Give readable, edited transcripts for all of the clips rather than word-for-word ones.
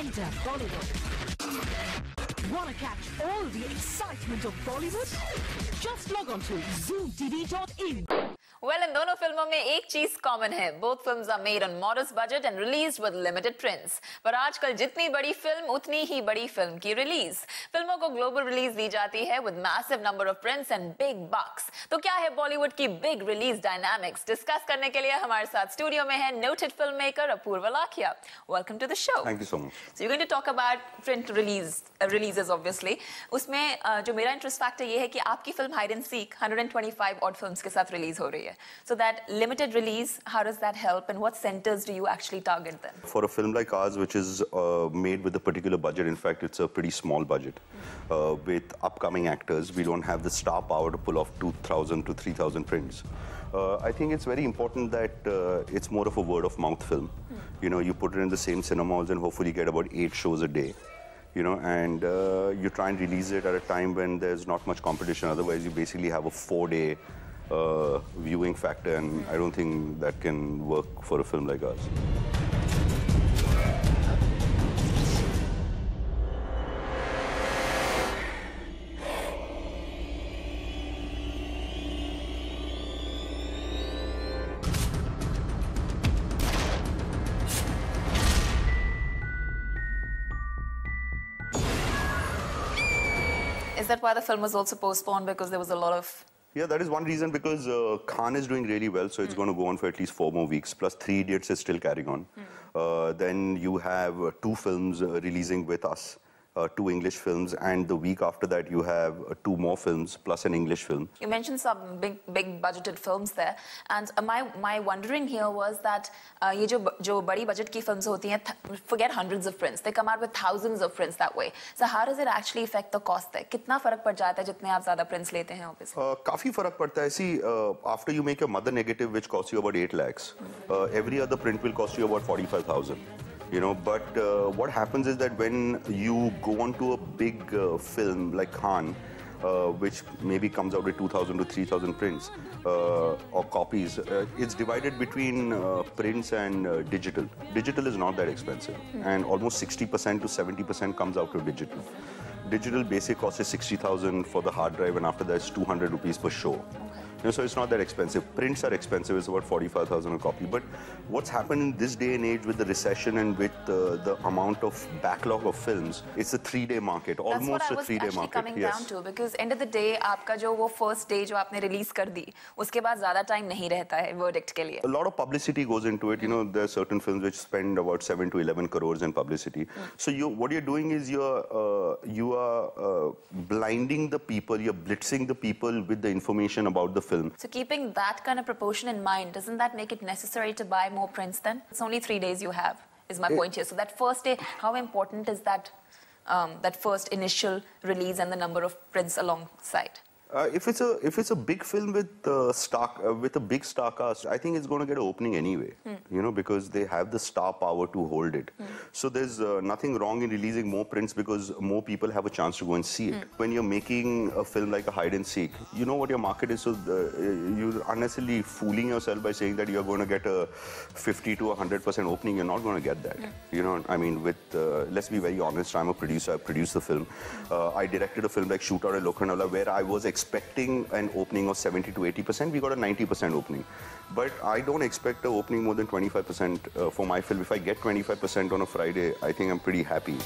Enter Bollywood. Want to catch all the excitement of Bollywood? Just log on to zoomtv.in. Well, इन दोनों फिल्मों में एक चीज common है. Both films are made on modest budget and released with limited prints. पर आजकल जितनी बड़ी फिल्म उतनी ही बड़ी फिल्म की रिलीज. फिल्मों को ग्लोबल रिलीज दी जाती है with massive number of prints and big bucks. तो क्या है बॉलीवुड की बिग रिलीज डायनामिक्स? डिस्कस करने के लिए हमारे साथ स्टूडियो में है noted filmmaker Apoorva Lakhia. Welcome to the show. Thank you so much. So you're going to talk about print releases obviously. उसमें जो मेरा इंटरेस्ट फैक्टर ये है कि आपकी film hide and seek 125 odd films के साथ रिलीज हो रही है. So that limited release, how does that help, and what centers do you actually target then? For a film like ours, which is made with a particular budget, in fact, it's a pretty small budget. With upcoming actors, we don't have the star power to pull off 2,000 to 3,000 prints. I think it's very important that it's more of a word-of-mouth film. You know, you put it in the same cinemas and hopefully get about 8 shows a day. You know, and you try and release it at a time when there's not much competition. Otherwise, you basically have a 4-day viewing factor, and I don't think that can work for a film like ours. Is that why the film was also postponed, because there was a lot of... Yeah, that is one reason, because Khan is doing really well, so it's going to go on for at least 4 more weeks, plus 3 Idiots is still carrying on. Then you have 2 films releasing with us, 2 English films, and the week after that you have 2 more films, plus an English film. You mentioned some big budgeted films there, and my wondering here was that ये जो बड़ी budget की films होती हैं, forget hundreds of prints, they come out with thousands of prints that way. So how does it actually affect the cost there? कितना फर्क पड़ जाता है जितने आप ज़्यादा prints लेते हैं obviously? काफी फर्क पड़ता है. See, after you make your mother negative, which costs you about 8 lakhs, every other print will cost you about 45,000. You know, but what happens is that when you go on to a big film like Khan, which maybe comes out with 2,000 to 3,000 prints or copies, it's divided between prints and digital. Digital is not that expensive, and almost 60% to 70% comes out of digital. Digital basic cost is 60,000 for the hard drive, and after that it's 200 rupees per show. You know, so it's not that expensive. Prints are expensive, it's about 45,000 a copy. But what's happened in this day and age with the recession and with the amount of backlog of films, it's a 3-day market, almost a 3-day market. That's what I was actually coming down to, because end of the day, आपका जो वो first day जो आपने release कर दी, उसके बाद ज़्यादा time नहीं रहता है verdict के लिए. A lot of publicity goes into it. You know, there are certain films which spend about 7 to 11 crores in publicity. So what you're doing is you are blinding the people, you're blitzing the people with the information about the film. So keeping that kind of proportion in mind, doesn't that make it necessary to buy more prints then? It's only 3 days you have, is my point here. So that first day, how important is that, that first initial release and the number of prints alongside? If it's a big film with with a big star cast, I think it's going to get an opening anyway. You know, because they have the star power to hold it. So there's nothing wrong in releasing more prints, because more people have a chance to go and see it. When you're making a film like a hide and seek, you know what your market is, so you're unnecessarily fooling yourself by saying that you're going to get a 50 to 100% opening. You're not going to get that. You know, I mean, let's be very honest. I'm a producer. I produced the film. I directed a film like Shootout at Lokhandwala, where I was expecting an opening of 70 to 80%. We got a 90% opening. But I don't expect an opening more than 25% for my film. If I get 25% on a Friday, I think I'm pretty happy.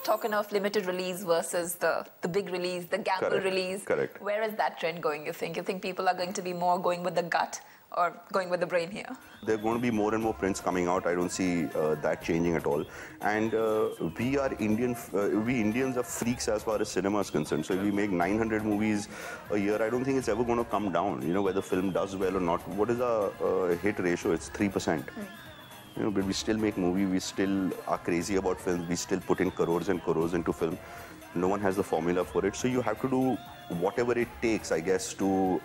Talking of limited release versus the big release, the gamble release. Correct. Where is that trend going, you think? You think people are going to be more going with the gut or going with the brain here? There are going to be more and more prints coming out. I don't see that changing at all. And we Indians are freaks as far as cinema is concerned. So if we make 900 movies a year, I don't think it's ever going to come down. You know, whether film does well or not. What is our hit ratio? It's 3%. You know, but we still make movies, we still are crazy about films, we still put in crores and crores into film. No one has the formula for it, so you have to do whatever it takes, I guess, to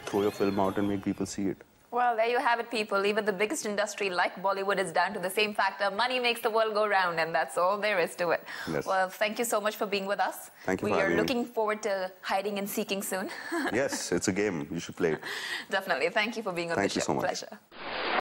throw your film out and make people see it. Well, there you have it, people. Even the biggest industry like Bollywood is down to the same factor. Money makes the world go round, and that's all there is to it. Yes. Well, thank you so much for being with us. Thank you for We are having me. looking forward to hiding and seeking soon. Yes, it's a game. You should play it. Definitely. Thank you for being on the show. Thank you so much. Pleasure.